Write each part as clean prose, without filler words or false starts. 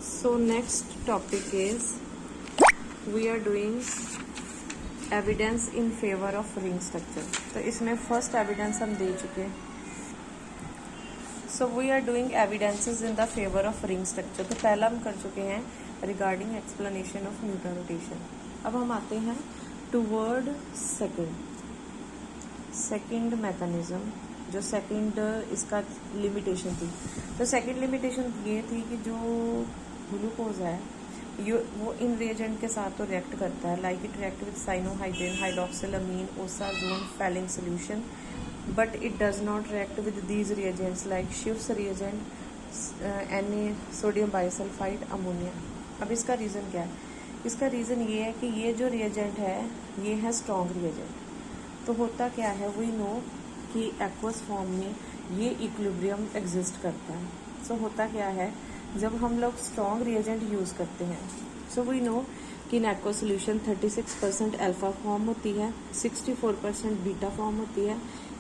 So next topic is we are doing evidence in favor of ring structure. तो इसमें first evidence हम दे चुके हैं. So we are doing evidences in the favor of ring structure. तो पहला हम कर चुके हैं regarding explanation of Newton rotation. अब हम आते हैं toward second mechanism. जो सेकंड इसका लिमिटेशन थी, तो सेकंड लिमिटेशन ये थी कि जो ग्लूकोज है वो इन रिएजेंट के साथ तो रिएक्ट करता है, like it react with cyanohydrin, hydroxylamine, osazone, Fehling solution, but it does not react with these reagents like Schiff's reagent, Na, sodium bisulphide, ammonia. अब इसका रीज़न क्या है? इसका रीज़न ये है कि ये जो रिएजेंट है ये है स्ट्रॉन्ग रिएजेंट. तो होता क्या है, वी नो कि एक्वस फॉर्म में ये इक्विलिब्रियम एग्जिस्ट करता है. सो होता क्या है, जब हम लोग स्ट्रॉन्ग रिएजेंट यूज़ करते हैं, सो वी नो कि in aqueous solution 36% alpha form होती है, 64% बीटा फॉर्म होती है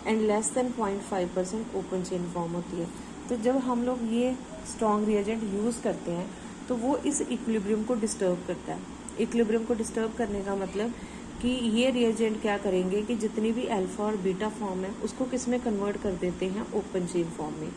and less than 0.5% open chain form होती है. तो जब हम लोग ये स्ट्रॉन्ग रिएजेंट यूज़ करते हैं तो वो इस इक्विलिब्रियम को डिस्टर्ब करता है. इक्विलिब्रियम को डिस्टर्ब करने का मतलब कि ये रिएजेंट क्या करेंगे कि जितनी भी अल्फा और बीटा फॉर्म है उसको किस में कन्वर्ट कर देते हैं, ओपन चेन फॉर्म में.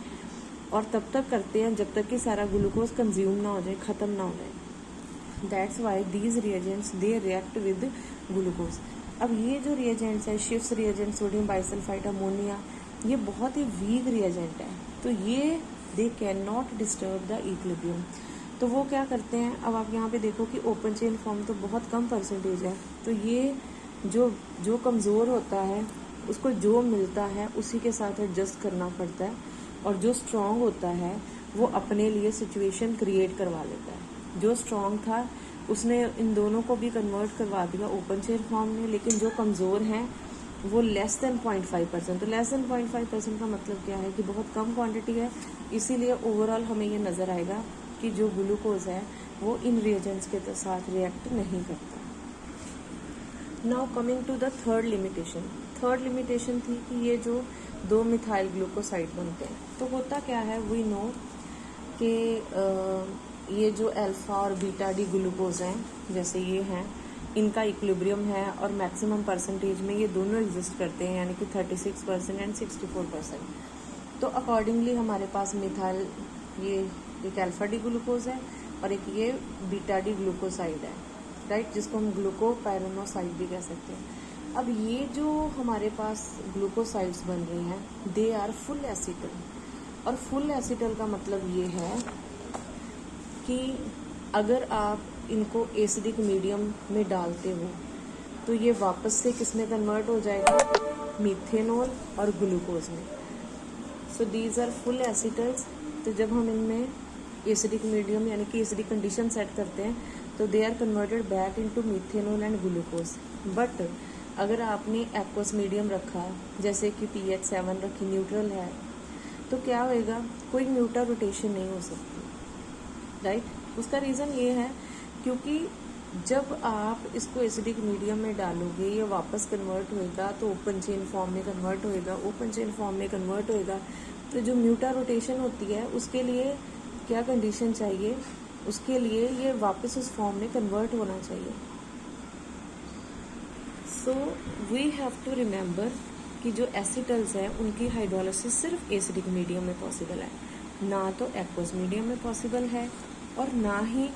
और तब तक करते हैं जब तक कि सारा ग्लूकोज कंज्यूम ना हो जाए, ख़त्म ना हो जाए. That's why these reagents they react with glucose. अब ये जो रिएजेंट्स है, शिफ्स रिएजेंट, सोडियम बाइसल्फाइड, अमोनिया, ये बहुत ही वीक रिएजेंट है. तो ये they can not disturb the equilibrium. तो वो क्या करते हैं, अब आप यहाँ पे देखो कि ओपन चेन फॉर्म तो बहुत कम परसेंटेज है. तो ये जो कमज़ोर होता है उसको जो मिलता है उसी के साथ एडजस्ट करना पड़ता है, और जो स्ट्रॉन्ग होता है वो अपने लिए सिचुएशन क्रिएट करवा लेता है. जो स्ट्रॉन्ग था उसने इन दोनों को भी कन्वर्ट करवा दिया ओपन चेन फॉर्म में, लेकिन जो कमज़ोर हैं वो लेस देन 0.5%. तो लेस देन 0.5% का मतलब क्या है कि बहुत कम क्वांटिटी है. इसीलिए ओवरऑल हमें ये नज़र आएगा कि जो ग्लूकोज है वो इन रिएजेंट्स के साथ रिएक्ट नहीं करता. Now coming to the third limitation. Third limitation थी कि ये जो दो मिथाइल ग्लूकोसाइड बनते हैं, तो होता क्या है, वी नो कि ये जो अल्फा और बीटा डी ग्लूकोज हैं, जैसे ये हैं, इनका इक्विलिब्रियम है और मैक्सिमम परसेंटेज में ये दोनों एग्जिस्ट करते हैं, यानी कि 36% एंड 64%. तो अकॉर्डिंगली हमारे पास मिथाइल, ये एक अल्फा डी ग्लूकोज है और एक ये बीटा डी ग्लूकोसाइड है, राइट, जिसको हम ग्लूकोपाइरोनोसाइड भी कह सकते हैं. अब ये जो हमारे पास ग्लूकोसाइड्स बन रहे हैं दे आर फुल एसिटल. और फुल एसिटल का मतलब ये है कि अगर आप इनको एसिडिक मीडियम में डालते हो तो ये वापस से किस में कन्वर्ट हो जाएगा, मीथेनॉल और ग्लूकोज में. So these are full acetals. तो जब हम इनमें एसिडिक मीडियम यानी कि एसिडिक कंडीशन सेट करते हैं तो they are converted back into methanol and glucose. But अगर आपने एक्वस मीडियम रखा, जैसे कि pH 7 रखी, न्यूट्रल है, तो क्या होएगा, कोई म्यूटर रोटेशन नहीं हो सकती, राइट. उसका रीज़न ये है क्योंकि जब आप इसको एसिडिक मीडियम में डालोगे ये वापस कन्वर्ट होएगा तो ओपन चेन फॉर्म में कन्वर्ट होएगा. ओपन चेन फॉर्म में कन्वर्ट होएगा तो जो म्यूटर रोटेशन होती है उसके लिए क्या कंडीशन चाहिए, उसके लिए ये वापस उस फॉर्म में कन्वर्ट होना चाहिए. So we have to remember कि जो एसिटल्स हैं उनकी हाइड्रोलिसिस सिर्फ एसिडिक मीडियम में पॉसिबल है, ना तो एक्वस मीडियम में पॉसिबल है, और ना ही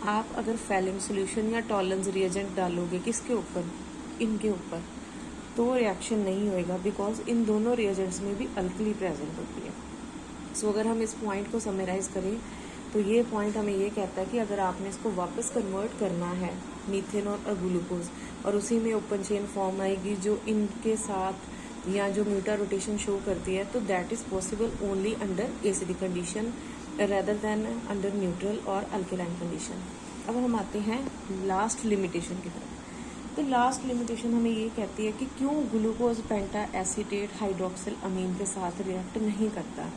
आप अगर फैलिंग सोल्यूशन या टॉलरेंस रिएजेंट डालोगे किसके ऊपर, इनके ऊपर, तो रिएक्शन नहीं होएगा, बिकॉज इन दोनों रिएजेंट्स में भी अल्कली प्रेजेंट होती है. सो अगर हम इस पॉइंट को समराइज करें तो ये पॉइंट हमें ये कहता है कि अगर आपने इसको वापस कन्वर्ट करना है मीथेनॉल और ग्लूकोज, और उसी में ओपन चेन फॉर्म आएगी जो इनके साथ या जो म्यूटर रोटेशन शो करती है, तो that is possible only under acidic condition rather than under neutral और अल्केलाइन कंडीशन. अब हम आते हैं लास्ट लिमिटेशन की तरफ. तो लास्ट लिमिटेशन हमें ये कहती है कि क्यों ग्लूकोज पेंटा एसीटेट हाइड्रोक्सिल अमीन के साथ रिएक्ट नहीं करता.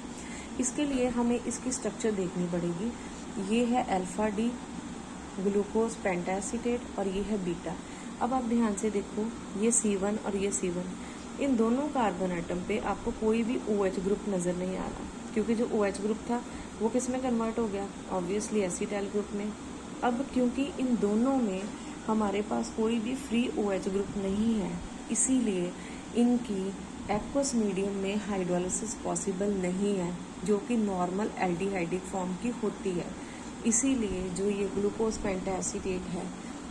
इसके लिए हमें इसकी स्ट्रक्चर देखनी पड़ेगी. ये है अल्फा डी ग्लूकोज पेंटा एसीटेट और ये है बीटा. अब आप ध्यान से देखो, ये C1 और ये C1, इन दोनों कार्बन आइटम पे आपको कोई भी OH ग्रुप नज़र नहीं आ रहा. क्योंकि जो OH ग्रुप था वो किस में कन्वर्ट हो गया, ऑब्वियसली एसीटाइल ग्रुप में। अब क्योंकि इन दोनों में हमारे पास कोई भी फ्री OH ग्रुप नहीं है, इसीलिए इनकी एक्वस मीडियम में हाइड्रोलिसिस पॉसिबल नहीं है, जो कि नॉर्मल एल्डिहाइडिक फॉर्म की होती है। इसीलिए जो ये ग्लूकोज पेंटाएसीटेट है,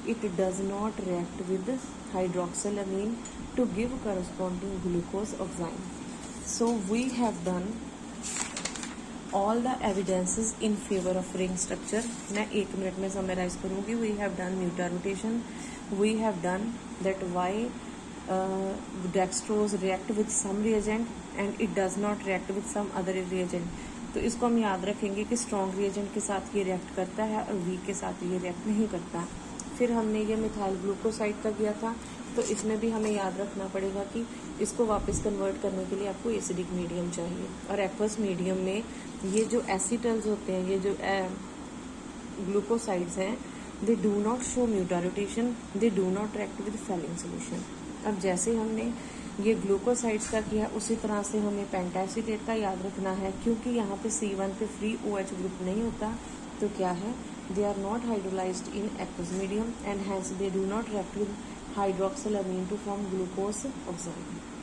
it does not react with hydroxylamine to give corresponding glucose oxime. So we have done all the evidences in favour of ring structure. मैं 1 मिनट में समराइज करूँगी। We have done mutarotation, we have done that why dextrose react with some reagent and it does not react with some other reagent। तो इसको हम याद रखेंगे कि strong reagent के साथ ये रिएक्ट करता है और वीक के साथ ये रिएक्ट नहीं करता। फिर हमने ये मिथाइल ग्लूकोसाइड का किया था, तो इसमें भी हमें याद रखना पड़ेगा कि इसको वापस कन्वर्ट करने के लिए आपको एसिडिक मीडियम चाहिए, और एक्वस मीडियम में ये जो एसिटल्स होते हैं, ये जो ग्लूकोसाइड्स हैं, they do not show mutarotation, they do not react with Fehling solution. अब जैसे हमने ये ग्लूकोसाइड्स का किया, उसी तरह से हमें पेंटाएसीटेट का याद रखना है, क्योंकि यहाँ पे C1 पे फ्री OH ग्रुप नहीं होता। तो क्या है, they are not hydrolysed in aqueous medium and hence they do not react with hydroxylamine to form glucose oxide.